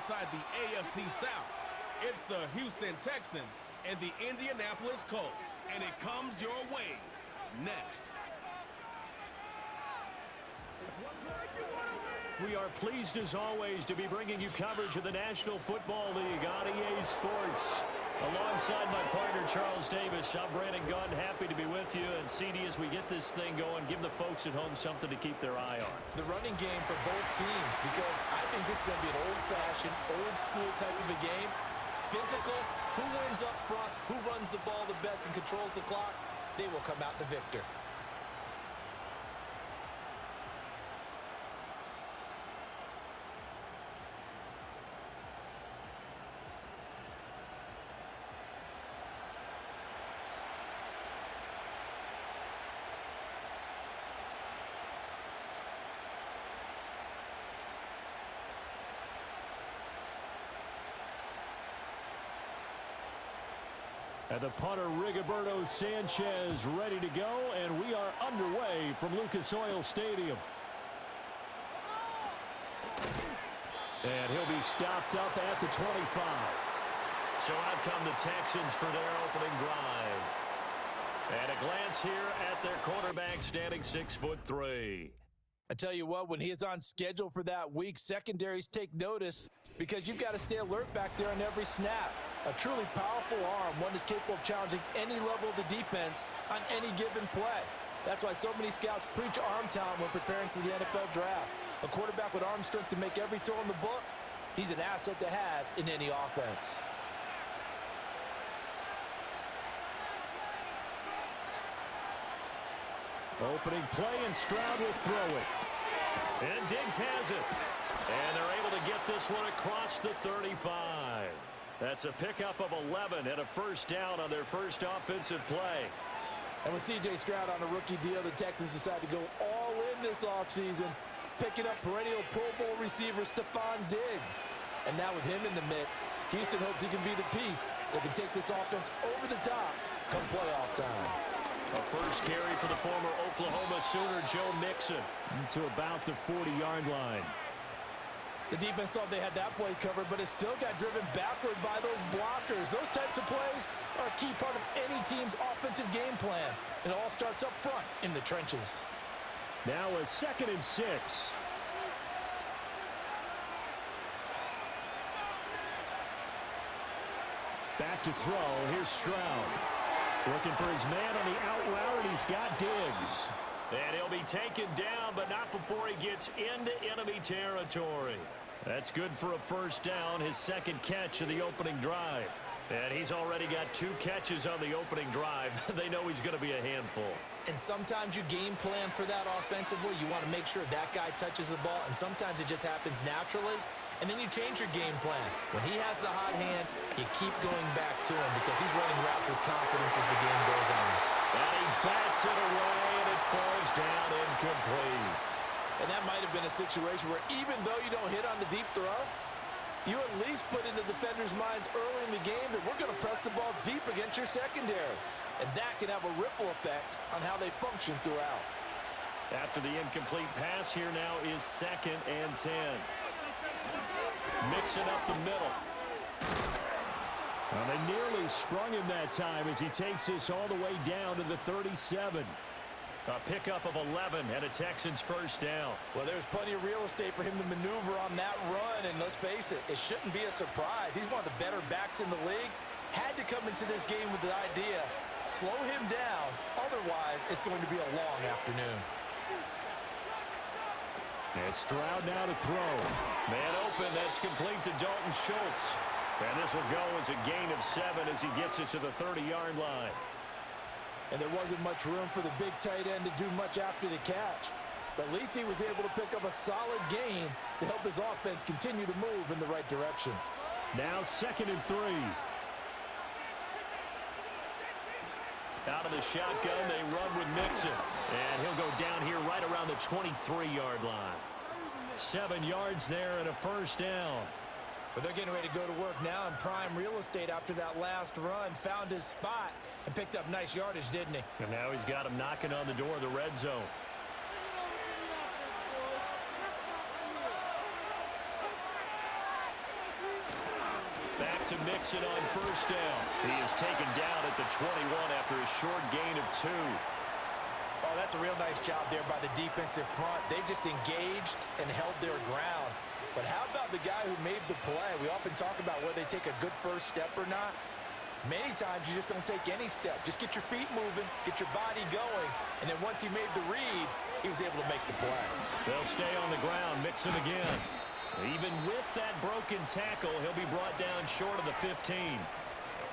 inside the AFC South. It's the Houston Texans and the Indianapolis Colts, and it comes your way next. We are pleased as always to be bringing you coverage of the National Football League on EA Sports. Alongside my partner Charles Davis, I'm Brandon Gunn, happy to be with you. And CD, as we get this thing going, give the folks at home something to keep their eye on. The running game for both teams, because I think this is going to be an old-fashioned, old-school type of a game. Physical, who wins up front, who runs the ball the best and controls the clock, they will come out the victor. And the punter, Rigoberto Sanchez, ready to go, and we are underway from Lucas Oil Stadium. And he'll be stopped up at the 25. So out come the Texans for their opening drive. And a glance here at their quarterback, standing 6'3". I tell you what, when he is on schedule for that week, secondaries take notice because you've got to stay alert back there on every snap. A truly powerful arm, one is capable of challenging any level of the defense on any given play. That's why so many scouts preach arm talent when preparing for the NFL draft. A quarterback with arm strength to make every throw in the book, he's an asset to have in any offense. Opening play, and Stroud will throw it. And Diggs has it. And they're able to get this one across the 35. That's a pickup of 11 and a first down on their first offensive play. And with C.J. Stroud on a rookie deal, the Texans decide to go all in this offseason, picking up perennial Pro Bowl receiver Stephon Diggs. And now with him in the mix, Houston hopes he can be the piece that can take this offense over the top come playoff time. A first carry for the former Oklahoma Sooner, Joe Mixon, to about the 40-yard line. The defense thought they had that play covered, but it still got driven backward by those blockers. Those types of plays are a key part of any team's offensive game plan. It all starts up front in the trenches. Now a 2nd and 6. Back to throw. Here's Stroud. Looking for his man on the out route, and he's got Diggs. And he'll be taken down, but not before he gets into enemy territory. That's good for a first down, his second catch of the opening drive. And he's already got 2 catches on the opening drive. They know he's going to be a handful. And sometimes you game plan for that offensively. You want to make sure that guy touches the ball, and sometimes it just happens naturally. And then you change your game plan. When he has the hot hand, you keep going back to him because he's running routes with confidence as the game goes on. And he bats it away, and it falls down incomplete. And that might have been a situation where even though you don't hit on the deep throw, you at least put in the defenders' minds early in the game that we're going to press the ball deep against your secondary. And that can have a ripple effect on how they function throughout. After the incomplete pass, here now is 2nd and 10. Mixing up the middle. Well, they nearly sprung him that time as he takes this all the way down to the 37. A pickup of 11 and a Texans first down. Well, there's plenty of real estate for him to maneuver on that run, and let's face it, it shouldn't be a surprise. He's one of the better backs in the league. Had to come into this game with the idea, slow him down, otherwise it's going to be a long afternoon. And Stroud now to throw. Man open, that's complete to Dalton Schultz. And this will go as a gain of 7 as he gets it to the 30-yard line. And there wasn't much room for the big tight end to do much after the catch. But at least he was able to pick up a solid gain to help his offense continue to move in the right direction. Now 2nd and 3. Out of the shotgun, they run with Mixon. And he'll go down here right around the 23-yard line. 7 yards there and a first down. But they're getting ready to go to work now in prime real estate after that last run. Found his spot and picked up nice yardage, didn't he? And now he's got him knocking on the door of the red zone. to mix it on first down. He is taken down at the 21 after a short gain of 2. Oh, that's a real nice job there by the defensive front. They just engaged and held their ground. But how about the guy who made the play? We often talk about whether they take a good first step or not. Many times you just don't take any step. Just get your feet moving, get your body going, and then once he made the read, he was able to make the play. They'll stay on the ground, mix him again. Even with that broken tackle, he'll be brought down short of the 15.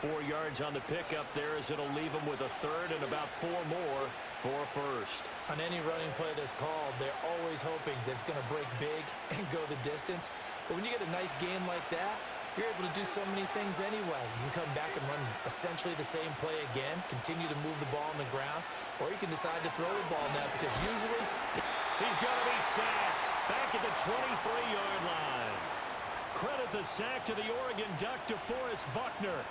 4 yards on the pickup there as it'll leave him with a third and about 4 more for a first. On any running play that's called, they're always hoping that it's going to break big and go the distance. But when you get a nice game like that, you're able to do so many things anyway. You can come back and run essentially the same play again, continue to move the ball on the ground, or you can decide to throw the ball now because usually he's going to be sacked back at the 23-yard line. Credit the sack to the Oregon Duck, DeForest Buckner.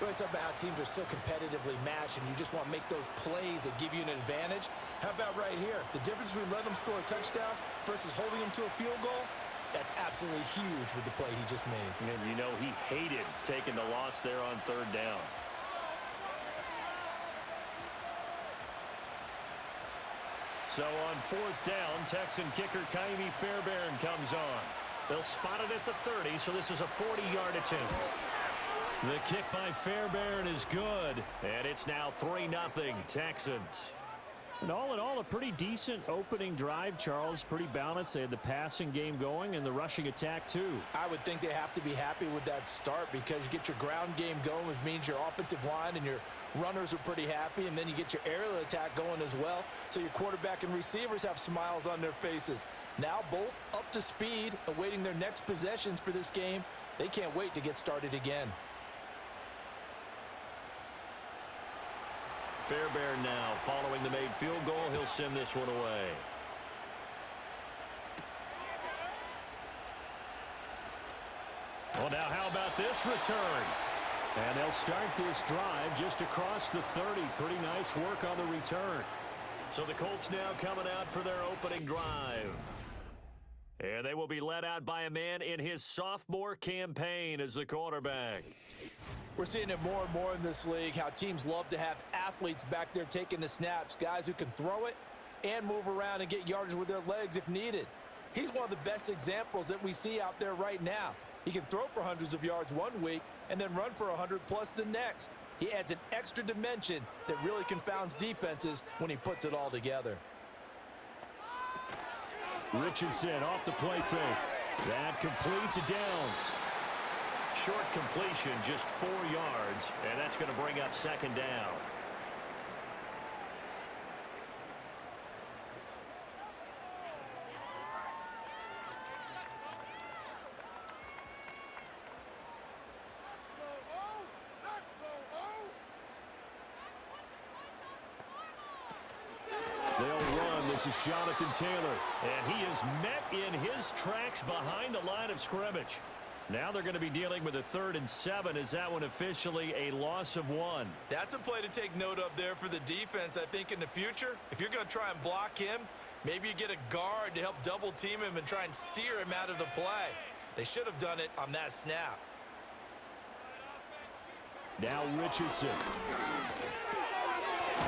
We always talk about how teams are so competitively matched and you just want to make those plays that give you an advantage. How about right here? The difference between letting them score a touchdown versus holding them to a field goal, that's absolutely huge with the play he just made. And you know he hated taking the loss there on third down. So on fourth down, Texan kicker Kaimi Fairbairn comes on. They'll spot it at the 30, so this is a 40-yard attempt. The kick by Fairbairn is good, and it's now 3-0 Texans. And all in all, a pretty decent opening drive, Charles. Pretty balanced. They had the passing game going and the rushing attack, too. I would think they have to be happy with that start because you get your ground game going, which means your offensive line and your runners are pretty happy, and then you get your aerial attack going as well, so your quarterback and receivers have smiles on their faces. Now both up to speed, awaiting their next possessions for this game. They can't wait to get started again. Fairbairn now following the made field goal. He'll send this one away. Well, now how about this return? And they'll start this drive just across the 30. Pretty nice work on the return. So the Colts now coming out for their opening drive. And they will be led out by a man in his sophomore campaign as the quarterback. We're seeing it more and more in this league, how teams love to have athletes back there taking the snaps, guys who can throw it and move around and get yardage with their legs if needed. He's one of the best examples that we see out there right now. He can throw for hundreds of yards one week and then run for 100+ the next. He adds an extra dimension that really confounds defenses when he puts it all together. Richardson off the play fake. That complete to Downs. Short completion, just 4 yards, and that's going to bring up second down. They'll run. This is Jonathan Taylor, and he is met in his tracks behind the line of scrimmage. Now they're going to be dealing with a 3rd and 7. Is that one officially a loss of 1? That's a play to take note of there for the defense, I think, in the future. If you're going to try and block him, maybe you get a guard to help double team him and try and steer him out of the play. They should have done it on that snap. Now Richardson.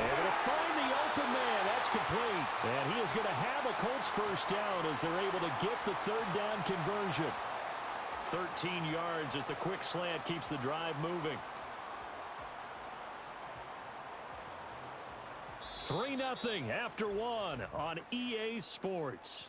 Able to find the open man. That's complete. And he is going to have a Colts first down as they're able to get the 3rd down conversion. 13 yards as the quick slant keeps the drive moving. 3-0 after 1 on EA Sports.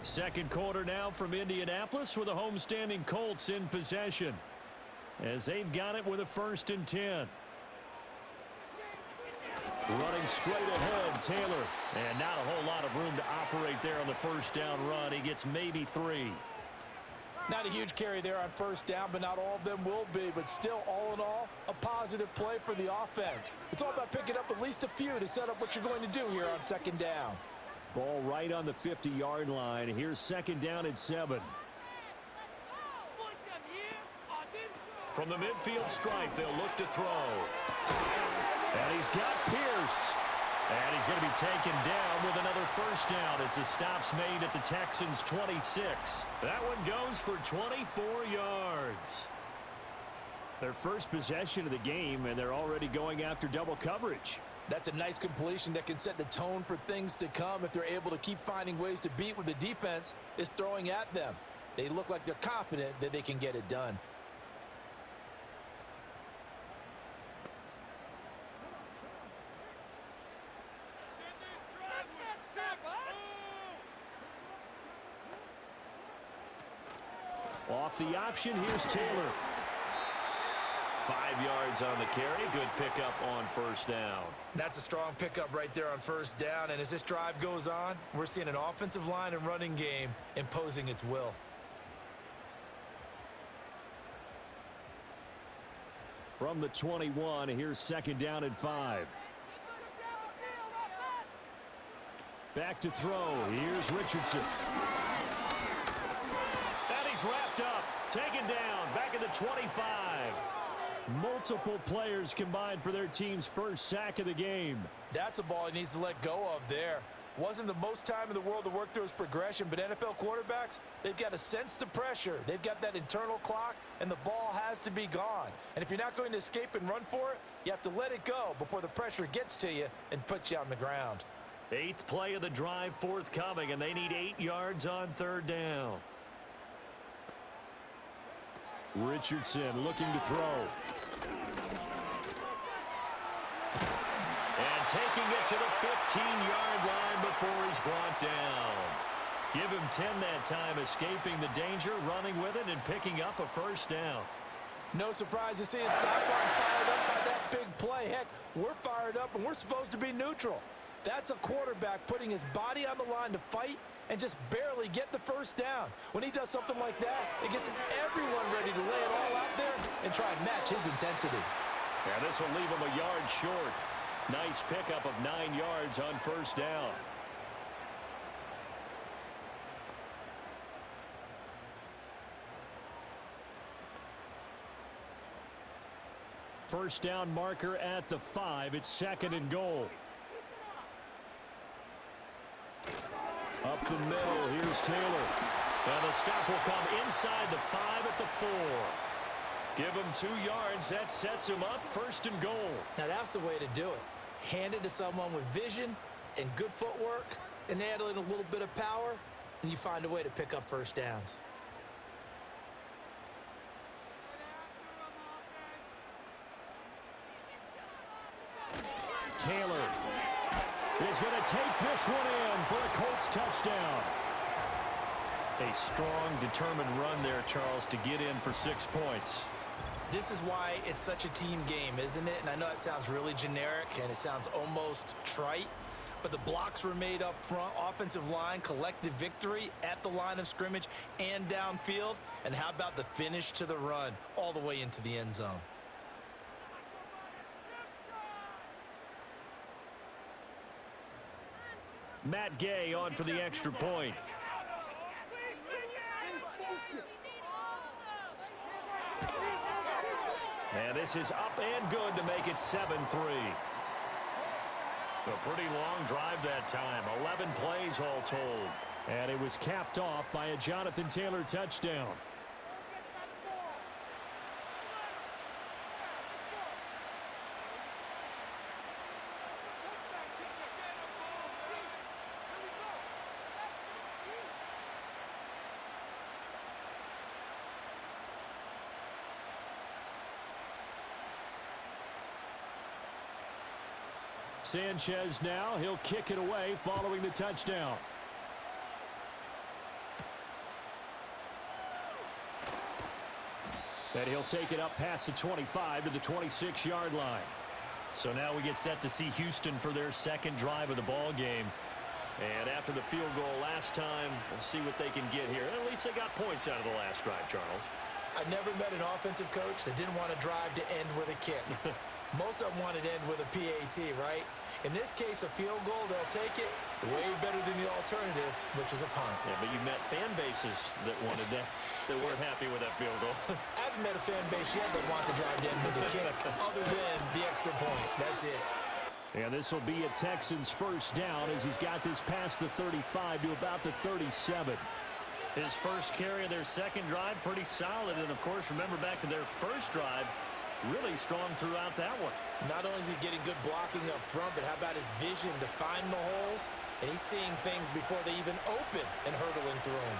Second quarter now from Indianapolis with the homestanding Colts in possession, as they've got it with a 1st and 10. Running straight ahead, Taylor. And not a whole lot of room to operate there on the first down run. He gets maybe 3. Not a huge carry there on first down, but not all of them will be. But still, all in all, a positive play for the offense. It's all about picking up at least a few to set up what you're going to do here on second down. Ball right on the 50-yard line. Here's second down at 7. From the midfield stripe, they'll look to throw. And he's going to be taken down with another first down as the stop's made at the Texans' 26. That one goes for 24 yards. Their first possession of the game, and they're already going after double coverage. That's a nice completion that can set the tone for things to come if they're able to keep finding ways to beat what the defense is throwing at them. They look like they're confident that they can get it done. Off the option, here's Taylor. 5 yards on the carry. Good pickup on first down. That's a strong pickup right there on first down. And as this drive goes on, we're seeing an offensive line and running game imposing its will. From the 21, here's second down and 5. Back to throw. Here's Richardson. And he's wrapped up. Taken down. Back at the 25. Multiple players combined for their team's first sack of the game. That's a ball he needs to let go of there. Wasn't the most time in the world to work through his progression, but NFL quarterbacks, they've got to sense the pressure. They've got that internal clock, and the ball has to be gone. And if you're not going to escape and run for it, you have to let it go before the pressure gets to you and puts you on the ground. 8th play of the drive forthcoming, and they need 8 yards on third down. Richardson looking to throw. And taking it to the 15-yard line before he's brought down. Give him 10 that time, escaping the danger, running with it, and picking up a first down. No surprise to see his sideline fired up by that big play. Heck, we're fired up, and we're supposed to be neutral. That's a quarterback putting his body on the line to fight and just barely get the first down. When he does something like that, it gets everyone ready to lay it all out there and try and match his intensity. Yeah, this will leave him a yard short. Nice pickup of 9 yards on first down. First down marker at the 5. It's second and goal. Up the middle, here's Taylor. And the stop will come inside the 5 at the 4. Give him 2 yards. That sets him up first and goal. Now that's the way to do it. Hand it to someone with vision and good footwork and add in a little bit of power, and you find a way to pick up first downs. Taylor is going to take this one in for a Colts touchdown. A strong, determined run there, Charles, to get in for 6 points. This is why it's such a team game, isn't it? And I know it sounds really generic and it sounds almost trite, but the blocks were made up front, offensive line, collective victory at the line of scrimmage and downfield. And how about the finish to the run all the way into the end zone? Matt Gay on for the extra point. And this is up and good to make it 7-3. A pretty long drive that time. 11 plays all told. And it was capped off by a Jonathan Taylor touchdown. Sanchez now, he'll kick it away following the touchdown. And he'll take it up past the 25 to the 26-yard line. So now we get set to see Houston for their second drive of the ball game. And after the field goal last time, we'll see what they can get here. At least they got points out of the last drive, Charles. I've never met an offensive coach that didn't want to drive to end with a kick. Most of them wanted to end with a PAT, right? In this case, a field goal, they'll take it way better than the alternative, which is a punt. Yeah, but you've met fan bases that wanted that, that weren't happy with that field goal. I haven't met a fan base yet that wants to drive to end with a kick, other than the extra point. That's it. And this will be a Texans first down as he's got this past the 35 to about the 37. His first carry of their second drive, pretty solid. And, of course, remember back to their first drive, really strong throughout that one. Not only is he getting good blocking up front, but how about his vision to find the holes? And he's seeing things before they even open and hurdling through them.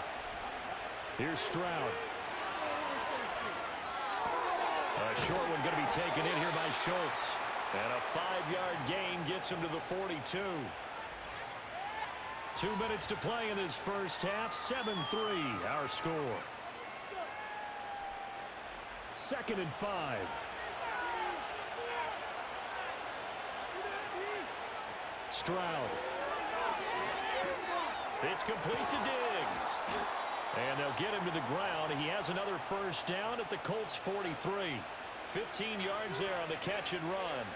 Here's Stroud. A short one going to be taken in here by Schultz. And a 5-yard gain gets him to the 42. 2 minutes to play in this first half. 7-3 our score. 2nd and 5. Stroud. It's complete to Diggs. And they'll get him to the ground. He has another first down at the Colts 43. 15 yards there on the catch and run.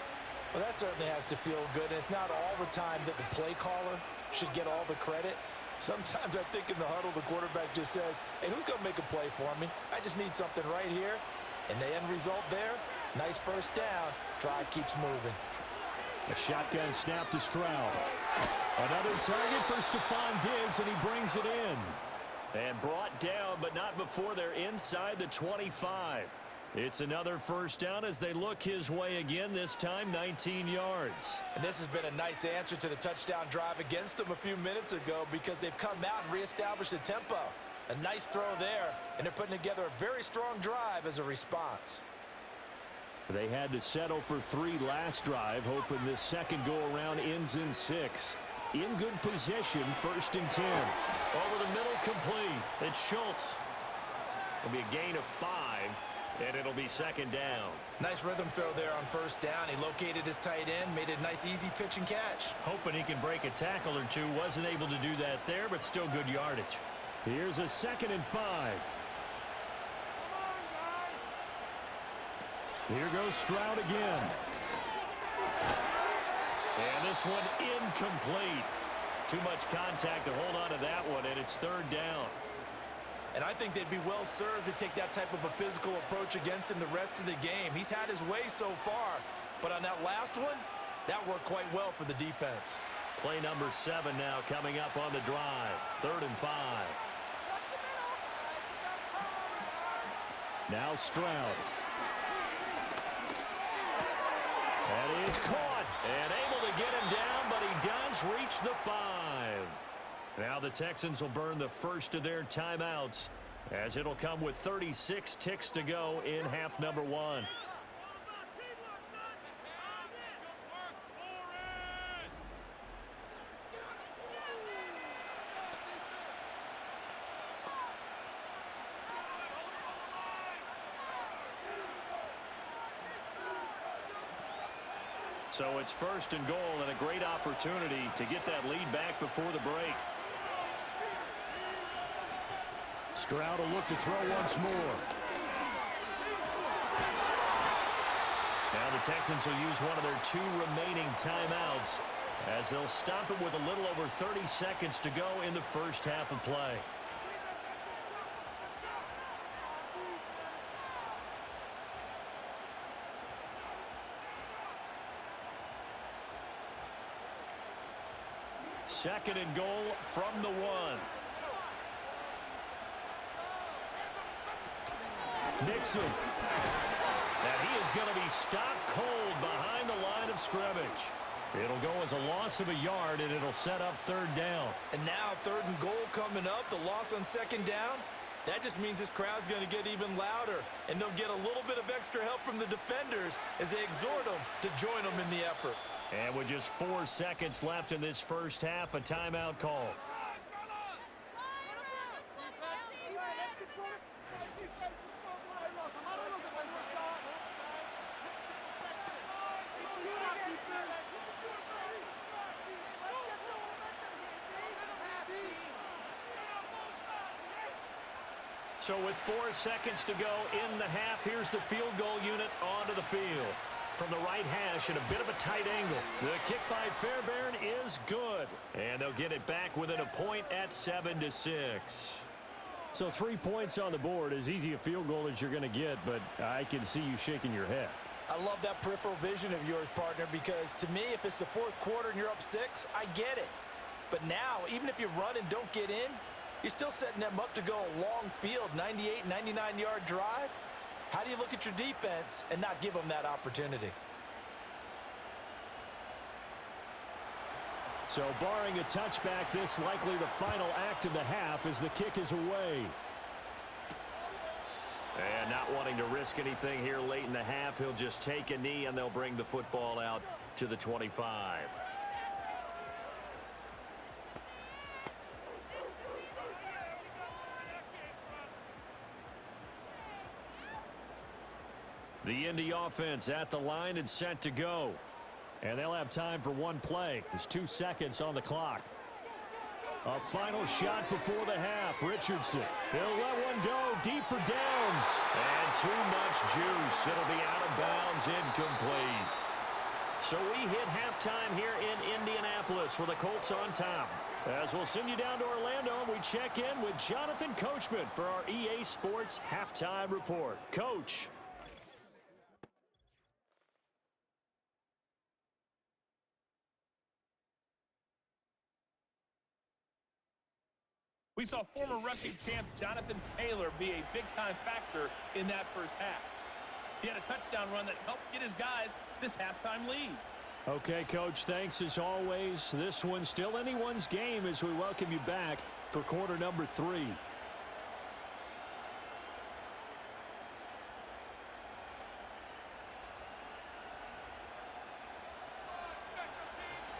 Well, that certainly has to feel good. And it's not all the time that the play caller should get all the credit. Sometimes I think in the huddle, the quarterback just says, hey, who's going to make a play for me? I just need something right here. And the end result there, nice first down. Drive keeps moving. A shotgun snap to Stroud. Another target for Stephon Diggs, and he brings it in. And brought down, but not before they're inside the 25. It's another first down as they look his way again, this time 19 yards. And this has been a nice answer to the touchdown drive against them a few minutes ago because they've come out and reestablished the tempo. A nice throw there, and they're putting together a very strong drive as a response. They had to settle for 3 last drive, hoping this second go-around ends in 6. In good position, 1st and 10. Over the middle, complete. It's Schultz. It'll be a gain of 5, and it'll be 2nd down. Nice rhythm throw there on first down. He located his tight end, made it a nice, easy pitch and catch. Hoping he can break a tackle or two. Wasn't able to do that there, but still good yardage. Here's a 2nd and 5. Here goes Stroud again. And this one incomplete. Too much contact to hold on to that one, and it's 3rd down. And I think they'd be well served to take that type of a physical approach against him the rest of the game. He's had his way so far, but on that last one, that worked quite well for the defense. Play number 7 now coming up on the drive. 3rd and 5. Now Stroud. That is caught. And able to get him down, but he does reach the 5. Now the Texans will burn the first of their timeouts as it'll come with 36 ticks to go in half number 1. So it's 1st and goal and a great opportunity to get that lead back before the break. Stroud will look to throw once more. Now the Texans will use one of their 2 remaining timeouts as they'll stop it with a little over 30 seconds to go in the first half of play. Second and goal from the 1. Nixon. And he is going to be stopped cold behind the line of scrimmage. It'll go as a loss of a yard, and it'll set up 3rd down. And now 3rd and goal coming up, the loss on 2nd down. That just means this crowd's going to get even louder, and they'll get a little bit of extra help from the defenders as they exhort them to join them in the effort. And with just 4 seconds left in this first half, a timeout call. So with 4 seconds to go in the half, here's the field goal unit onto the field. From the right hash at a bit of a tight angle. The kick by Fairbairn is good. And they'll get it back within a point at 7-6. So 3 points on the board, as easy a field goal as you're going to get, but I can see you shaking your head. I love that peripheral vision of yours, partner, because to me, if it's the fourth quarter and you're up 6, I get it. But now, even if you run and don't get in, you're still setting them up to go a long field, 98, 99-yard drive. How do you look at your defense and not give them that opportunity? So barring a touchback, this likely the final act of the half as the kick is away. And not wanting to risk anything here late in the half, he'll just take a knee and they'll bring the football out to the 25. The Indy offense at the line and set to go. And they'll have time for one play. There's 2 seconds on the clock. A final shot before the half. Richardson. He'll let one go deep for downs. And too much juice. It'll be out of bounds, incomplete. So we hit halftime here in Indianapolis with the Colts on top. As we'll send you down to Orlando, and we check in with Jonathan Coachman for our EA Sports Halftime Report. Coach. We saw former rushing champ Jonathan Taylor be a big-time factor in that first half. He had a touchdown run that helped get his guys this halftime lead. Okay, Coach, thanks as always. This one's still anyone's game as we welcome you back for quarter number 3.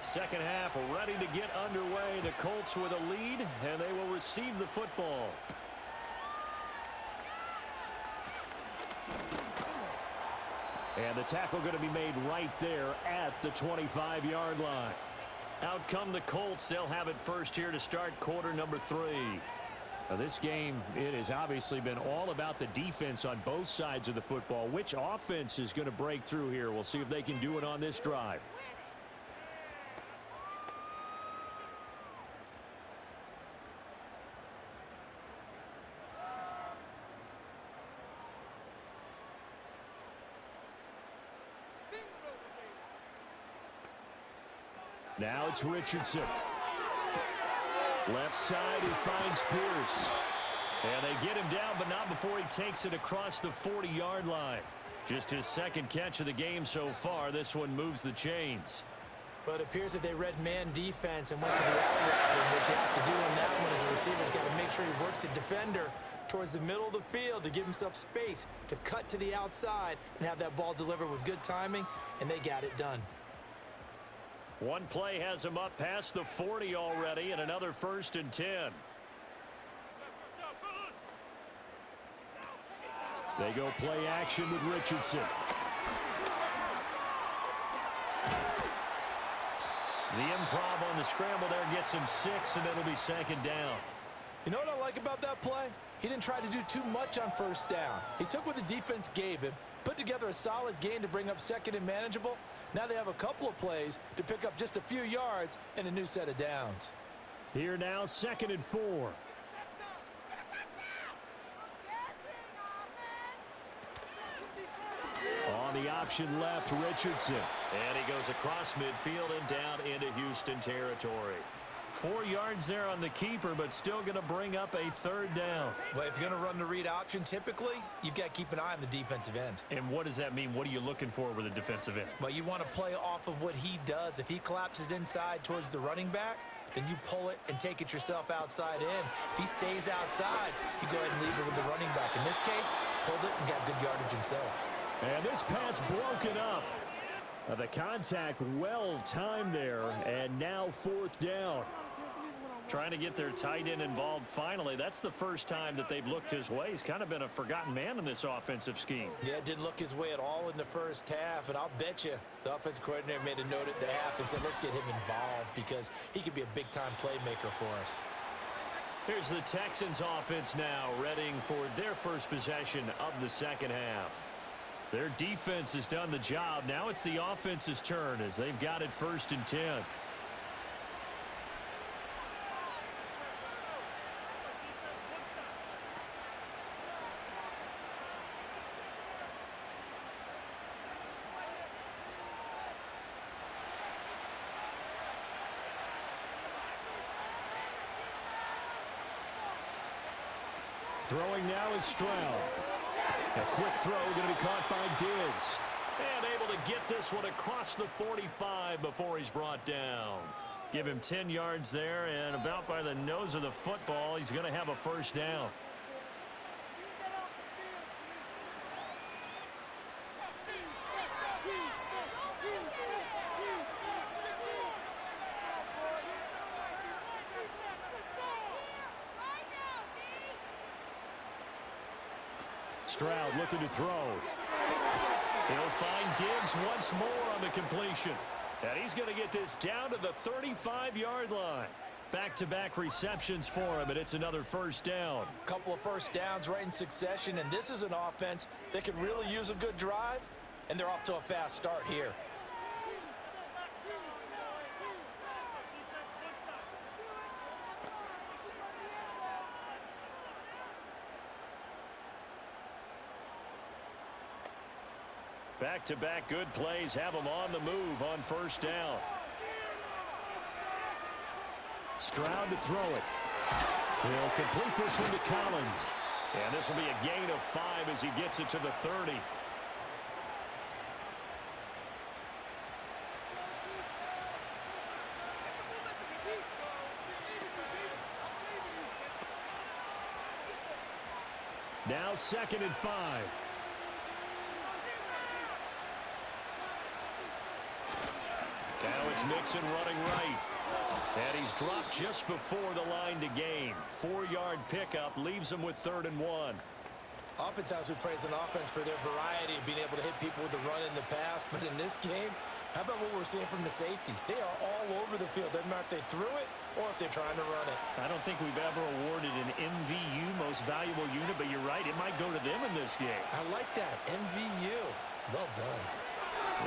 Second half ready to get underway. The Colts with a lead, and they will receive the football. And the tackle going to be made right there at the 25-yard line. Out come the Colts. They'll have it first here to start quarter number 3. Now this game, it has obviously been all about the defense on both sides of the football. Which offense is going to break through here? We'll see if they can do it on this drive. Now it's Richardson. Left side, he finds Pierce. And they get him down, but not before he takes it across the 40-yard line. Just his second catch of the game so far. This one moves the chains. But it appears that they read man defense and went to the out route. And what you have to do in that one as a receiver's got to make sure he works the defender towards the middle of the field to give himself space to cut to the outside and have that ball delivered with good timing, and they got it done. One play has him up past the 40 already, and another 1st and 10. They go play action with Richardson. The improv on the scramble there gets him 6, and it'll be 2nd down. You know what I like about that play? He didn't try to do too much on 1st down. He took what the defense gave him, put together a solid gain to bring up 2nd and manageable. Now they have a couple of plays to pick up just a few yards and a new set of downs. Here now, 2nd and 4. On the option left, Richardson. And he goes across midfield and down into Houston territory. 4 yards there on the keeper, but still going to bring up a 3rd down. Well, if you're going to run the read option, typically, you've got to keep an eye on the defensive end. And what does that mean? What are you looking for with a defensive end? Well, you want to play off of what he does. If he collapses inside towards the running back, then you pull it and take it yourself outside in. If he stays outside, you go ahead and leave it with the running back. In this case, pulled it and got good yardage himself. And this pass broken up. The contact well timed there, and now 4th down. Trying to get their tight end involved finally. That's the first time that they've looked his way. He's kind of been a forgotten man in this offensive scheme. Yeah, it didn't look his way at all in the first half, and I'll bet you the offensive coordinator made a note at the half and said, let's get him involved because he could be a big-time playmaker for us. Here's the Texans offense now, readying for their first possession of the 2nd half. Their defense has done the job. Now it's the offense's turn as they've got it 1st and 10. Throwing now is Stroud. A quick throw going to be caught by Diggs. And able to get this one across the 45 before he's brought down. Give him 10 yards there, and about by the nose of the football, he's going to have a first down. Stroud looking to throw. He'll find Diggs once more on the completion. And he's going to get this down to the 35-yard line. Back-to-back receptions for him, and it's another first down. Couple of first downs right in succession, and this is an offense that could really use a good drive, and they're off to a fast start here. Back-to-back good plays have him on the move on first down. Stroud to throw it. He'll complete this one to Collins. And this will be a gain of 5 as he gets it to the 30. Now 2nd and 5. Now it's Mixon running right. And he's dropped just before the line to gain. 4-yard pickup leaves him with 3rd and 1. Oftentimes we praise an offense for their variety of being able to hit people with the run in the past. But in this game, how about what we're seeing from the safeties? They are all over the field. Doesn't matter if they threw it or if they're trying to run it. I don't think we've ever awarded an MVU, most valuable unit, but you're right. It might go to them in this game. I like that. MVU. Well done.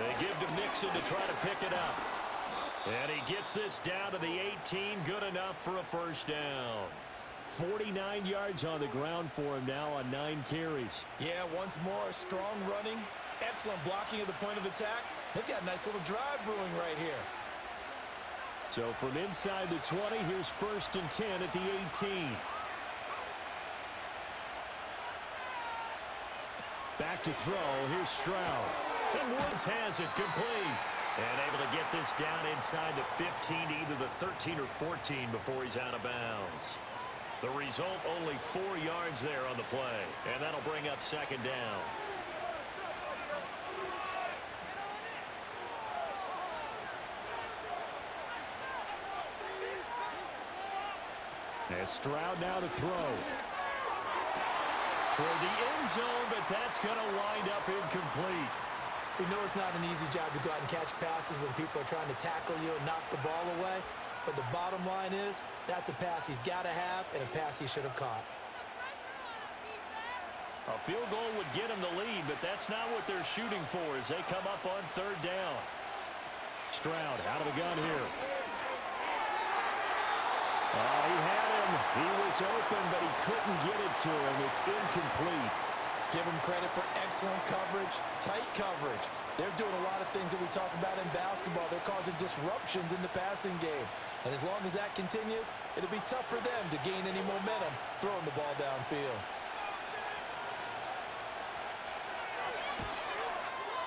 They give to Mixon to try to pick it up. And he gets this down to the 18, good enough for a first down. 49 yards on the ground for him now on 9 carries. Yeah, once more, strong running, excellent blocking at the point of attack. They've got a nice little drive brewing right here. So from inside the 20, here's 1st and 10 at the 18. Back to throw, here's Stroud. And Woods has it complete. And able to get this down inside the 15 to either the 13 or 14 before he's out of bounds. The result, only 4 yards there on the play. And that'll bring up 2nd down. And Stroud now to throw. Toward the end zone, but that's going to wind up incomplete. We know it's not an easy job to go out and catch passes when people are trying to tackle you and knock the ball away. But the bottom line is, that's a pass he's got to have and a pass he should have caught. A field goal would get him the lead, but that's not what they're shooting for as they come up on 3rd down. Stroud out of the gun here. Oh, he had him. He was open, but he couldn't get it to him. It's incomplete. Give them credit for excellent coverage, tight coverage. They're doing a lot of things that we talk about in basketball. They're causing disruptions in the passing game. And as long as that continues, it'll be tough for them to gain any momentum throwing the ball downfield.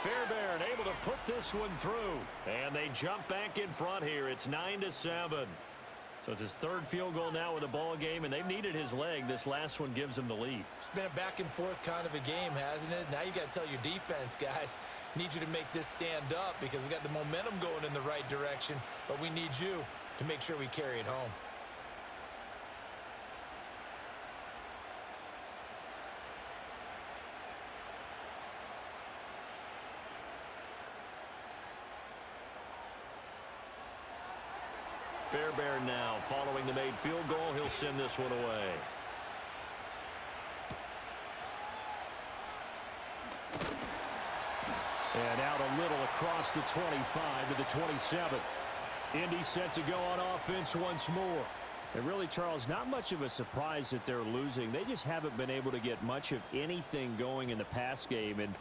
Fairbairn able to put this one through. And they jump back in front here. It's 9-7. So it's his 3rd field goal now in the ball game, and they've needed his leg. This last one gives them the lead. It's been a back-and-forth kind of a game, hasn't it? Now you got to tell your defense, guys, need you to make this stand up because we got the momentum going in the right direction, but we need you to make sure we carry it home. Fairbairn now following the made field goal. He'll send this one away. And out a little across the 25 to the 27. Indy set to go on offense once more. And really, Charles, not much of a surprise that they're losing. They just haven't been able to get much of anything going in the pass game. And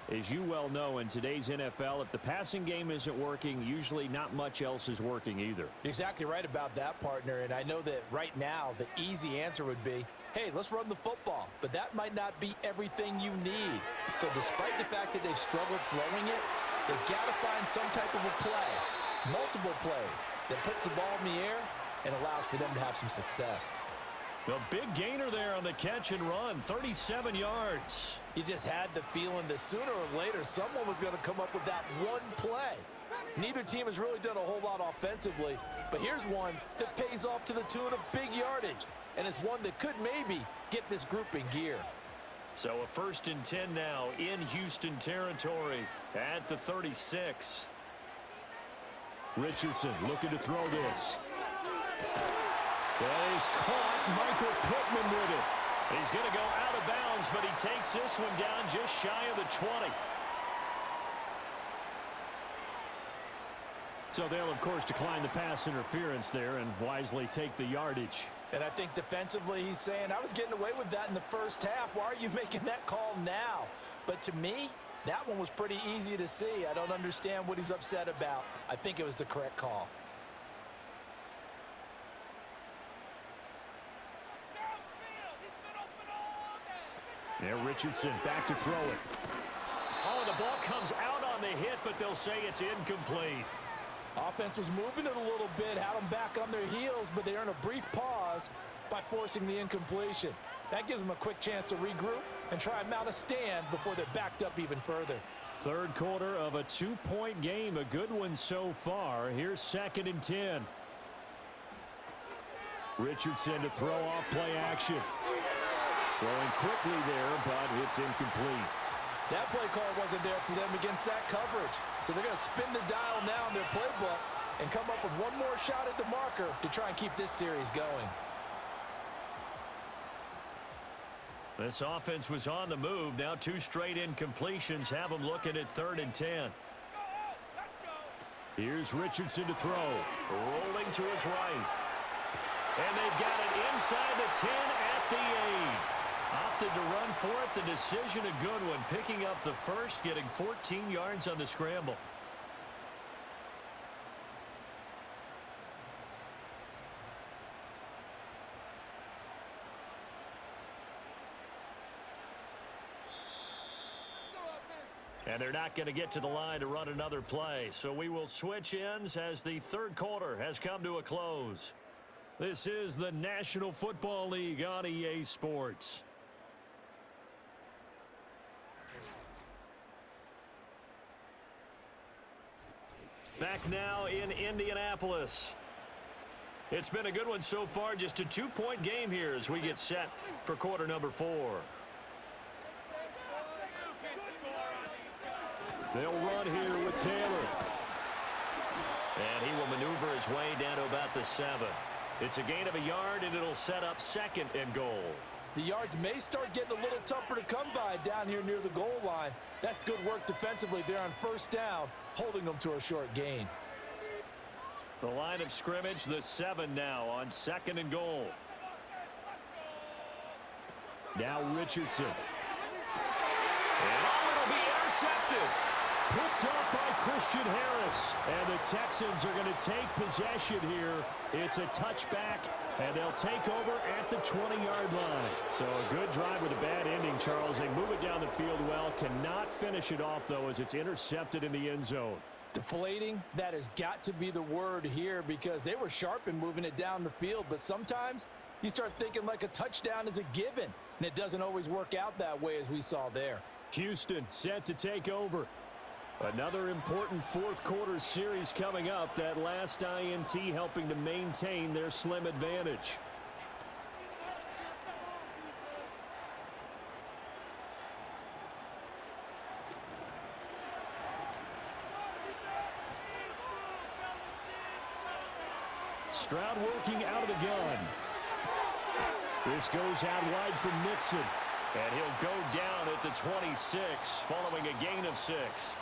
As you well know, in today's NFL, if the passing game isn't working, usually not much else is working either. You're exactly right about that, partner, and I know that right now the easy answer would be, hey, let's run the football, but that might not be everything you need. So despite the fact that they've struggled throwing it, they've got to find some type of a play, multiple plays, that puts the ball in the air and allows for them to have some success. The big gainer there on the catch and run, 37 yards. You just had the feeling that sooner or later someone was going to come up with that one play. Neither team has really done a whole lot offensively, but here's one that pays off to the tune of big yardage, and it's one that could maybe get this group in gear. So a 1st and 10 now in Houston territory at the 36. Richardson looking to throw this. Well, he's caught Michael Pittman with it. He's going to go out of bounds, but he takes this one down just shy of the 20. So they'll, of course, decline the pass interference there and wisely take the yardage. And I think defensively he's saying, I was getting away with that in the first half. Why are you making that call now? But to me, that one was pretty easy to see. I don't understand what he's upset about. I think it was the correct call. Yeah, Richardson back to throw it. Oh, the ball comes out on the hit, but they'll say it's incomplete. Offense was moving it a little bit, had them back on their heels, but they earn a brief pause by forcing the incompletion. That gives them a quick chance to regroup and try and mount a stand before they're backed up even further. Third quarter of a 2-point game, a good one so far. Here's 2nd and 10. Richardson to throw off play action. Throwing quickly there, but it's incomplete. That play call wasn't there for them against that coverage. So they're going to spin the dial now in their playbook and come up with one more shot at the marker to try and keep this series going. This offense was on the move. Now 2 straight incompletions have them looking at 3rd and 10. Here's Richardson to throw. Rolling to his right. And they've got it inside the 10 at the 8. Opted to run for it. The decision a good one. Picking up the first, getting 14 yards on the scramble. And they're not going to get to the line to run another play. So we will switch ends as the third quarter has come to a close. This is the National Football League on EA Sports. Back now in Indianapolis. It's been a good one so far. Just a 2-point game here as we get set for quarter number 4. They'll run here with Taylor. And he will maneuver his way down to about the 7. It's a gain of a yard, and it'll set up 2nd and goal. The yards may start getting a little tougher to come by down here near the goal line. That's good work defensively there on 1st down, holding them to a short gain. The line of scrimmage, the 7 now on 2nd and goal. Now Richardson. And it'll be intercepted. Picked up by Christian Harris. And the Texans are going to take possession here. It's a touchback, and they'll take over at the 20-yard line. So a good drive with a bad ending, Charles. They move it down the field well. Cannot finish it off, though, as it's intercepted in the end zone. Deflating, that has got to be the word here because they were sharp in moving it down the field. But sometimes you start thinking like a touchdown is a given, and it doesn't always work out that way as we saw there. Houston set to take over. Another important fourth quarter series coming up. That last INT helping to maintain their slim advantage. Stroud working out of the gun. This goes out wide for Mixon. And he'll go down at the 26 following a gain of 6.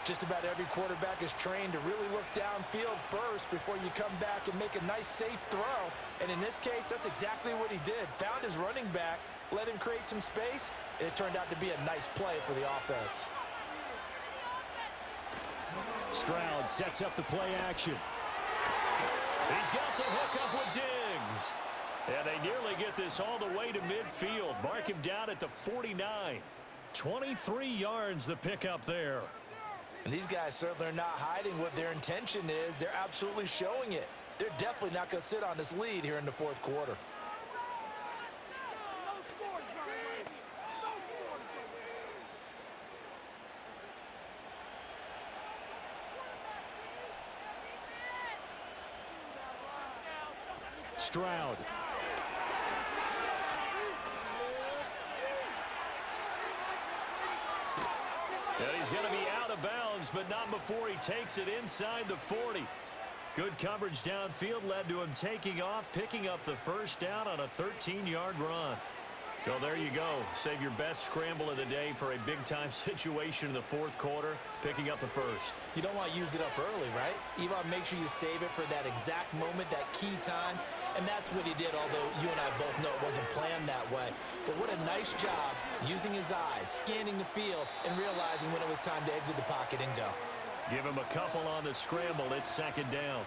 Just about every quarterback is trained to really look downfield first before you come back and make a nice, safe throw. And in this case, that's exactly what he did. Found his running back, let him create some space, and it turned out to be a nice play for the offense. Stroud sets up the play action. He's got the hook up with Diggs. And they nearly get this all the way to midfield. Mark him down at the 49. 23 yards the pickup there. And these guys certainly are not hiding what their intention is. They're absolutely showing it. They're definitely not going to sit on this lead here in the fourth quarter. Stroud. And he's going to be out of bounds, but not before he takes it inside the 40. Good coverage downfield led to him taking off, picking up the first down on a 13-yard run. So there you go. Save your best scramble of the day for a big-time situation in the fourth quarter, picking up the first. You don't want to use it up early, right? You want to make sure you save it for that exact moment, that key time. And that's what he did, although you and I both know it wasn't planned that way. But what a nice job using his eyes, scanning the field, and realizing when it was time to exit the pocket and go. Give him a couple on the scramble. It's second down.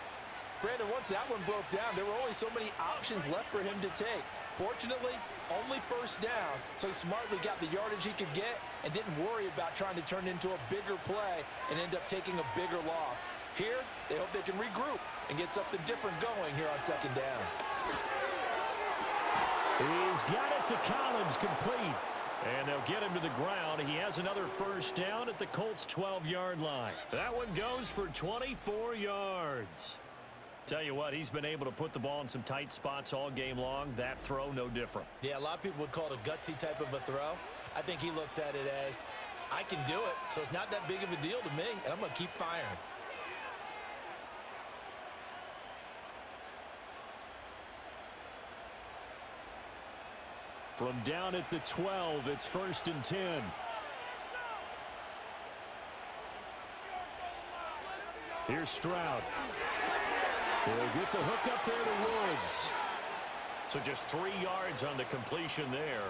Brandon, once that one broke down, there were only so many options left for him to take. Fortunately, only first down, so he smartly got the yardage he could get and didn't worry about trying to turn it into a bigger play and end up taking a bigger loss. Here, they hope they can regroup and get something different going here on second down. He's got it to Collins, complete. And they'll get him to the ground. He has another first down at the Colts' 12-yard line. That one goes for 24 yards. Tell you what, he's been able to put the ball in some tight spots all game long. That throw, no different. Yeah, a lot of people would call it a gutsy type of a throw. I think he looks at it as, I can do it, so it's not that big of a deal to me, and I'm going to keep firing. From down at the 12, it's 1st and 10. Here's Stroud. He'll get the hook up there to Woods. So just 3 yards on the completion there,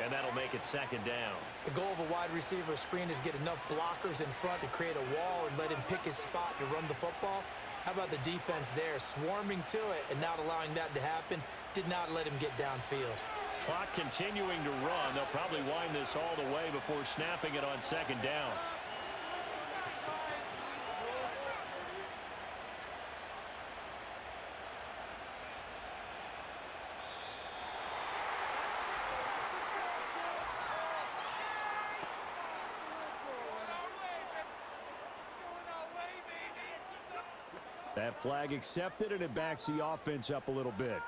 and that'll make it second down. The goal of a wide receiver screen is get enough blockers in front to create a wall and let him pick his spot to run the football. How about the defense there, swarming to it and not allowing that to happen? Did not let him get downfield. Clock continuing to run. They'll probably wind this all the way before snapping it on second down. That flag accepted, and it backs the offense up a little bit.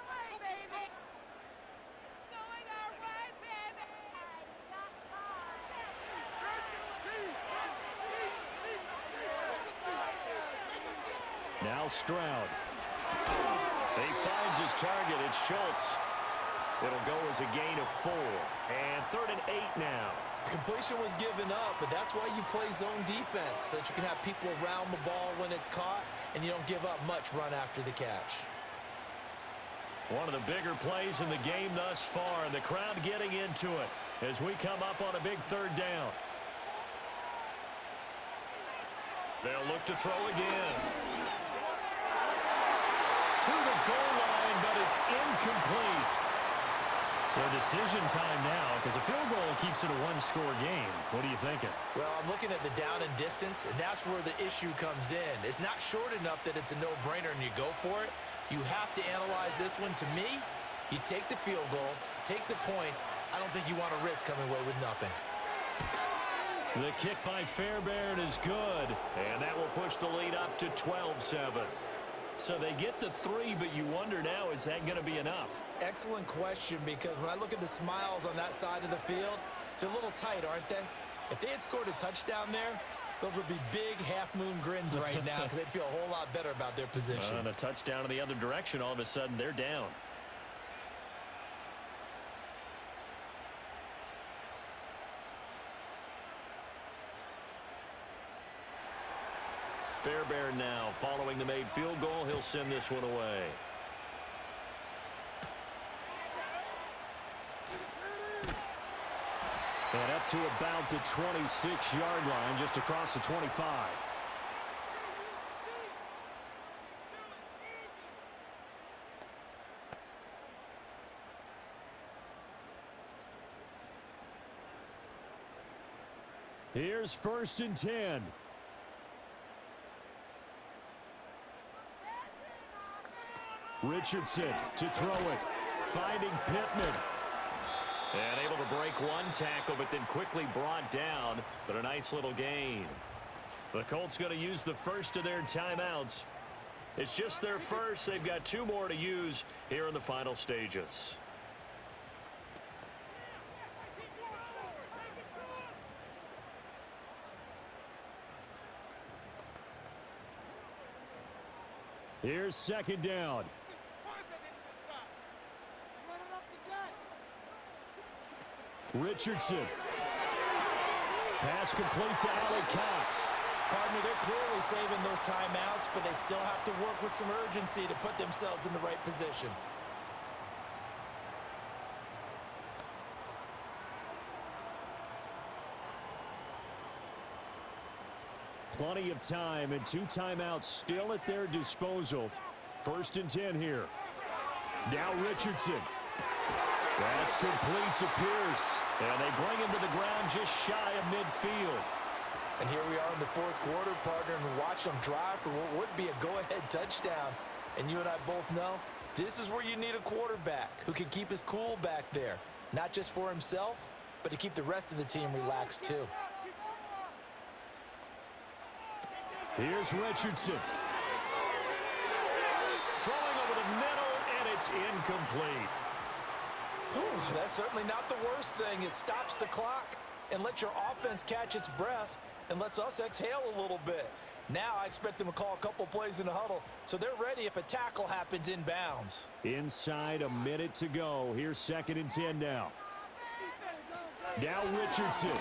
Now Stroud. He finds his target. It's Schultz. It'll go as a gain of 4. And 3rd and 8 now. Completion was given up, but that's why you play zone defense, so that you can have people around the ball when it's caught, and you don't give up much run after the catch. One of the bigger plays in the game thus far, and the crowd getting into it as we come up on a big 3rd down. They'll look to throw again. To the goal line, but it's incomplete. So decision time now, because a field goal keeps it a one-score game. What are you thinking? Well, I'm looking at the down and distance, and that's where the issue comes in. It's not short enough that it's a no-brainer and you go for it. You have to analyze this one. To me, you take the field goal, take the points. I don't think you want to risk coming away with nothing. The kick by Fairbairn is good, and that will push the lead up to 12-7. So they get the 3, but you wonder now, is that going to be enough? Excellent question, because when I look at the smiles on that side of the field, they're a little tight, aren't they? If they had scored a touchdown there, those would be big half-moon grins right now because they'd feel a whole lot better about their position. And a touchdown in the other direction, all of a sudden they're down. Fairbairn now following the made field goal. He'll send this one away. And up to about the 26-yard line, just across the 25. Here's 1st and 10. Richardson to throw it. Finding Pittman. And able to break one tackle, but then quickly brought down. But a nice little gain. The Colts going to use the first of their timeouts. It's just their first. They've got 2 more to use here in the final stages. Here's 2nd down. Richardson. Pass complete to Alec Cox. Partner, they're clearly saving those timeouts, but they still have to work with some urgency to put themselves in the right position. Plenty of time and 2 timeouts still at their disposal. 1st and 10 here. Now Richardson. That's complete to Pierce. And they bring him to the ground just shy of midfield. And here we are in the 4th quarter, partner, and watch them drive for what would be a go-ahead touchdown. And you and I both know this is where you need a quarterback who can keep his cool back there. Not just for himself, but to keep the rest of the team relaxed too. Here's Richardson. Throwing over the middle, and it's incomplete. Whew, that's certainly not the worst thing. It stops the clock and lets your offense catch its breath and lets us exhale a little bit. Now I expect them to call a couple plays in the huddle so they're ready if a tackle happens inbounds. Inside a minute to go. Here's 2nd and 10 now. Now Richardson.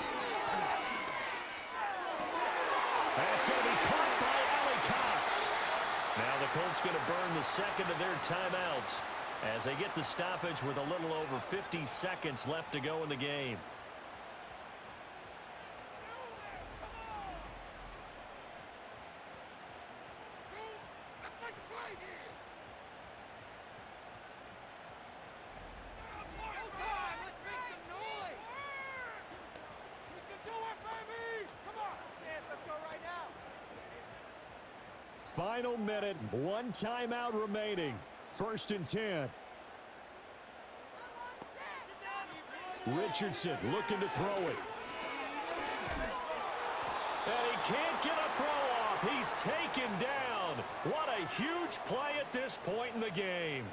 That's going to be caught by Alec Cox. Now the Colts going to burn the 2nd of their timeouts as they get the stoppage with a little over 50 seconds left to go in the game. Final minute, 1 timeout remaining. 1st and 10. Richardson looking to throw it. And he can't get a throw off. He's taken down. What a huge play at this point in the game.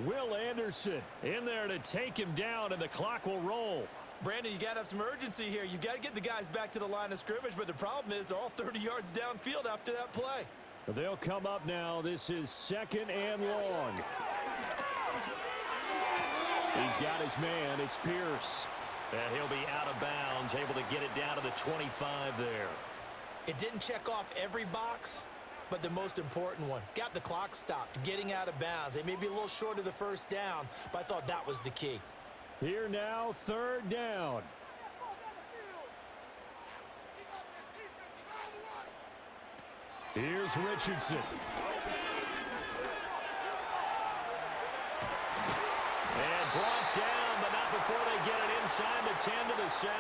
Will Anderson in there to take him down, and the clock will roll. Brandon, you got to have some urgency here. You got to get the guys back to the line of scrimmage, but the problem is they're all 30 yards downfield after that play. They'll come up now. This is 2nd and long. He's got his man. It's Pierce. And he'll be out of bounds, able to get it down to the 25 there. It didn't check off every box, but the most important one. Got the clock stopped, getting out of bounds. They may be a little short of the 1st down, but I thought that was the key. Here now, 3rd down. Here's Richardson. And brought down, but not before they get it inside the 10 to the 7.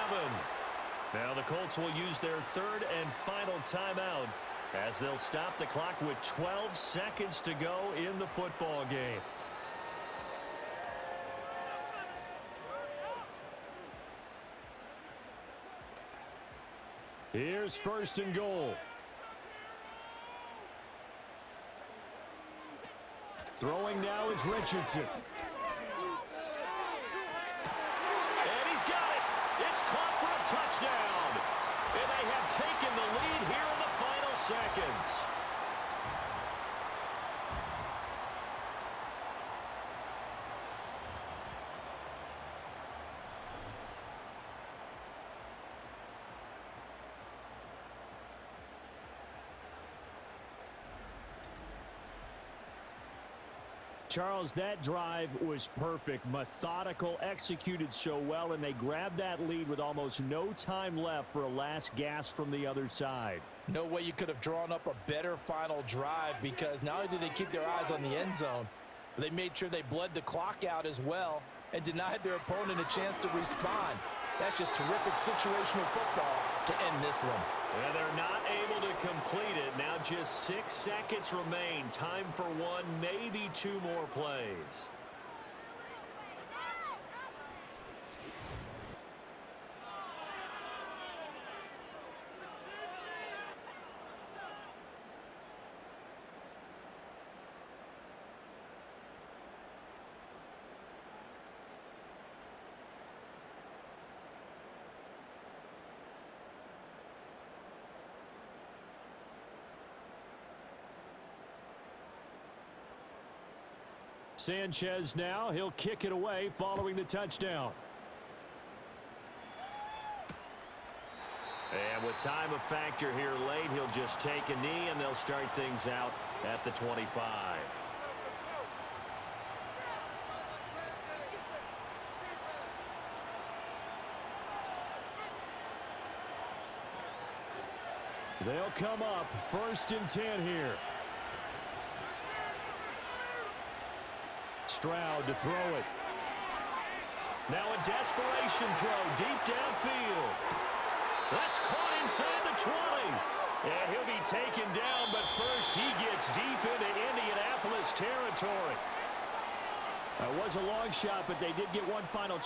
Now the Colts will use their 3rd and final timeout as they'll stop the clock with 12 seconds to go in the football game. Here's 1st and goal. Throwing now is Richardson. And he's got it. It's caught for a touchdown. And they have taken the lead here in the final seconds. Charles, that drive was perfect, methodical, executed so well, and they grabbed that lead with almost no time left for a last gasp from the other side. No way you could have drawn up a better final drive, because not only did they keep their eyes on the end zone, but they made sure they bled the clock out as well and denied their opponent a chance to respond. That's just terrific situational football to end this one. And they're not able to complete it. Now just 6 seconds remain. Time for one, maybe two more plays. Sanchez now. He'll kick it away following the touchdown. And with time a factor here late, he'll just take a knee, and they'll start things out at the 25. They'll come up 1st and 10 here. Stroud to throw it. Now a desperation throw deep downfield. That's caught inside the 20. And he'll be taken down, but first he gets deep into Indianapolis territory. It was a long shot, but they did get one final chance.